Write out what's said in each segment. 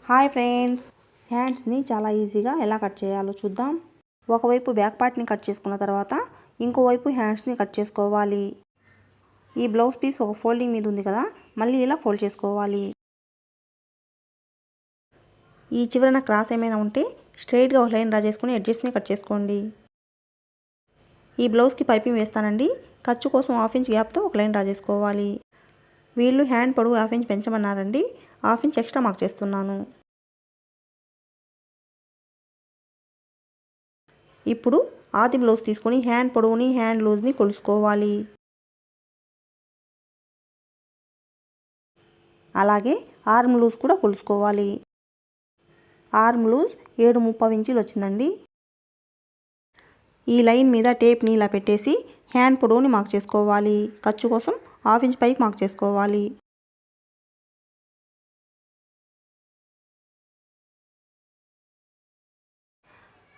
Hi friends, హ్యాండ్స్ని చాలా ఈజీగా ఎలా కట్ చేయాలో చూద్దాం. ఒకవైపు బ్యాక్ పార్ట్ని కట్ చేసుకున్న తర్వాత ఇంకోవైపు హ్యాండ్స్ని కట్ చేసుకోవాలి. ఈ బ్లౌజ్ పీస్ ఒక ఫోల్డింగ్ మీద ఉంది కదా, మళ్ళీ ఇలా ఫోల్డ్ చేసుకోవాలి. ఈ చివరన క్రాస్ ఏమైనా ఉంటే స్ట్రైట్గా ఒక లైన్ డ్రా చేసుకుని ఎడ్జెస్ని కట్ చేసుకోండి. ఈ బ్లౌజ్కి పైపింగ్ వేస్తానండి. ఖర్చు కోసం 1/2 ఇంచ్ గ్యాప్తో ఒక లైన్ డ్రా చేసుకోవాలి. వీళ్ళు హ్యాండ్ పొడవు 1/2 ఇంచ్ పెంచమన్నారండి. 1/2 ఇంచ్ ఎక్స్ట్రా మార్క్ చేస్తున్నాను. ఇప్పుడు ఆది బ్లౌజ్ తీసుకొని హ్యాండ్ పొడవుని హ్యాండ్ లూజ్ని కొలుసుకోవాలి. అలాగే ఆర్మ్ లూజ్ కూడా కొలుసుకోవాలి. ఆర్మ్ లూజ్ 7/3 ఇంచులు వచ్చిందండి. ఈ లైన్ మీద టేప్ని ఇలా పెట్టేసి హ్యాండ్ పొడవుని మార్క్ చేసుకోవాలి. ఖర్చు కోసం 1/2 ఇంచ్ పైకి మార్క్ చేసుకోవాలి.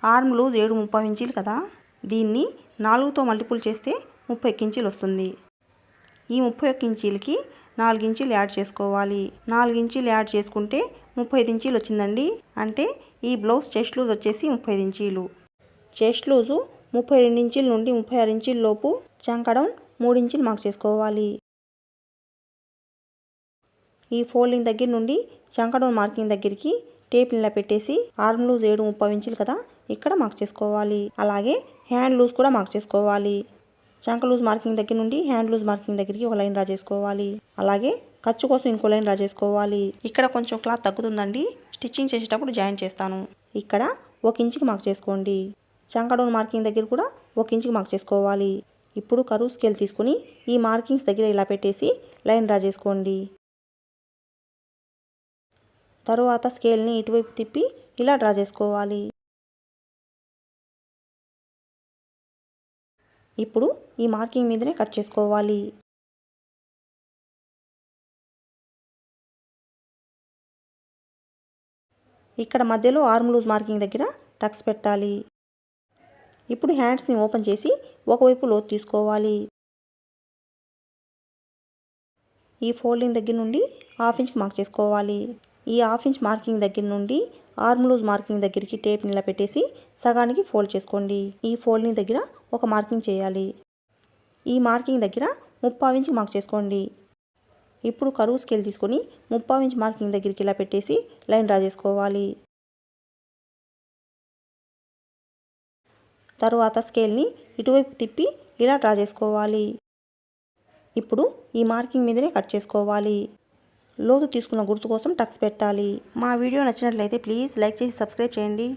ఆర్మ్ లూజ్ 7/3 ఇంచులు కదా, దీన్ని 4తో మల్టిపుల్ చేస్తే 31 ఇంచులు వస్తుంది. ఈ 31 ఇంచులకి 4 ఇంచులు యాడ్ చేసుకోవాలి. 4 ఇంచులు యాడ్ చేసుకుంటే 35 ఇంచులు వచ్చిందండి. అంటే ఈ బ్లౌజ్ చెస్ట్ లూజ్ వచ్చేసి 35 ఇంచులు. చెస్ట్ లూజు 32 ఇంచుల నుండి 36 ఇంచుల లోపు, చంక డౌన్ 3 ఇంచులు మార్క్ చేసుకోవాలి. ఈ ఫోల్డింగ్ దగ్గర నుండి చంక డౌన్ మార్కింగ్ దగ్గరికి టేప్ ఇలా పెట్టేసి ఆర్మ్ లూజ్ 7/3 ఇంచులు కదా, ఇక్కడ మార్క్ చేసుకోవాలి. అలాగే హ్యాండ్ లూజ్ కూడా మార్క్ చేసుకోవాలి. చంక లూజ్ మార్కింగ్ దగ్గర నుండి హ్యాండ్ లూజ్ మార్కింగ్ దగ్గరికి ఒక లైన్ డ్రా చేసుకోవాలి. అలాగే ఖర్చు కోసం ఇంకో లైన్ డ్రా చేసుకోవాలి. ఇక్కడ కొంచెం క్లాత్ తగ్గుతుందండి, స్టిచ్చింగ్ చేసేటప్పుడు జాయిన్ చేస్తాను. ఇక్కడ 1 ఇంచుకి మార్క్ చేసుకోండి. చంక డౌన్ మార్కింగ్ దగ్గర కూడా 1 ఇంచుకి మార్క్ చేసుకోవాలి. ఇప్పుడు కరువు స్కేల్ తీసుకుని ఈ మార్కింగ్స్ దగ్గర ఇలా పెట్టేసి లైన్ డ్రా చేసుకోండి. తరువాత స్కేల్ని ఇటువైపు తిప్పి ఇలా డ్రా చేసుకోవాలి. ఇప్పుడు ఈ మార్కింగ్ మీదనే కట్ చేసుకోవాలి. ఇక్కడ మధ్యలో ఆర్మ్ లూజ్ మార్కింగ్ దగ్గర టక్స్ పెట్టాలి. ఇప్పుడు హ్యాండ్స్ని ఓపెన్ చేసి ఒకవైపు లోతు తీసుకోవాలి. ఈ ఫోల్డింగ్ దగ్గర నుండి 1/2 ఇంచ్కి మార్క్ చేసుకోవాలి. ఈ 1/2 ఇంచ్ మార్కింగ్ దగ్గర నుండి ఆర్మ్ లూజ్ మార్కింగ్ దగ్గరికి టేప్ని ఇలా పెట్టేసి సగానికి ఫోల్డ్ చేసుకోండి. ఈ ఫోల్డింగ్ దగ్గర ఒక మార్కింగ్ చేయాలి. ఈ మార్కింగ్ దగ్గర 3/4 ఇంచ్ మార్క్ చేసుకోండి. ఇప్పుడు కరువు స్కేల్ తీసుకొని 3/4 ఇంచ్ మార్కింగ్ దగ్గరికి ఇలా పెట్టేసి లైన్ డ్రా చేసుకోవాలి. తరువాత స్కేల్ని ఇటువైపు తిప్పి ఇలా డ్రా చేసుకోవాలి. ఇప్పుడు ఈ మార్కింగ్ మీదనే కట్ చేసుకోవాలి. లోతు తీసుకున్న గుర్తు కోసం టక్స్ పెట్టాలి. మా వీడియో నచ్చినట్లయితే ప్లీజ్ లైక్ చేసి సబ్స్క్రైబ్ చేయండి.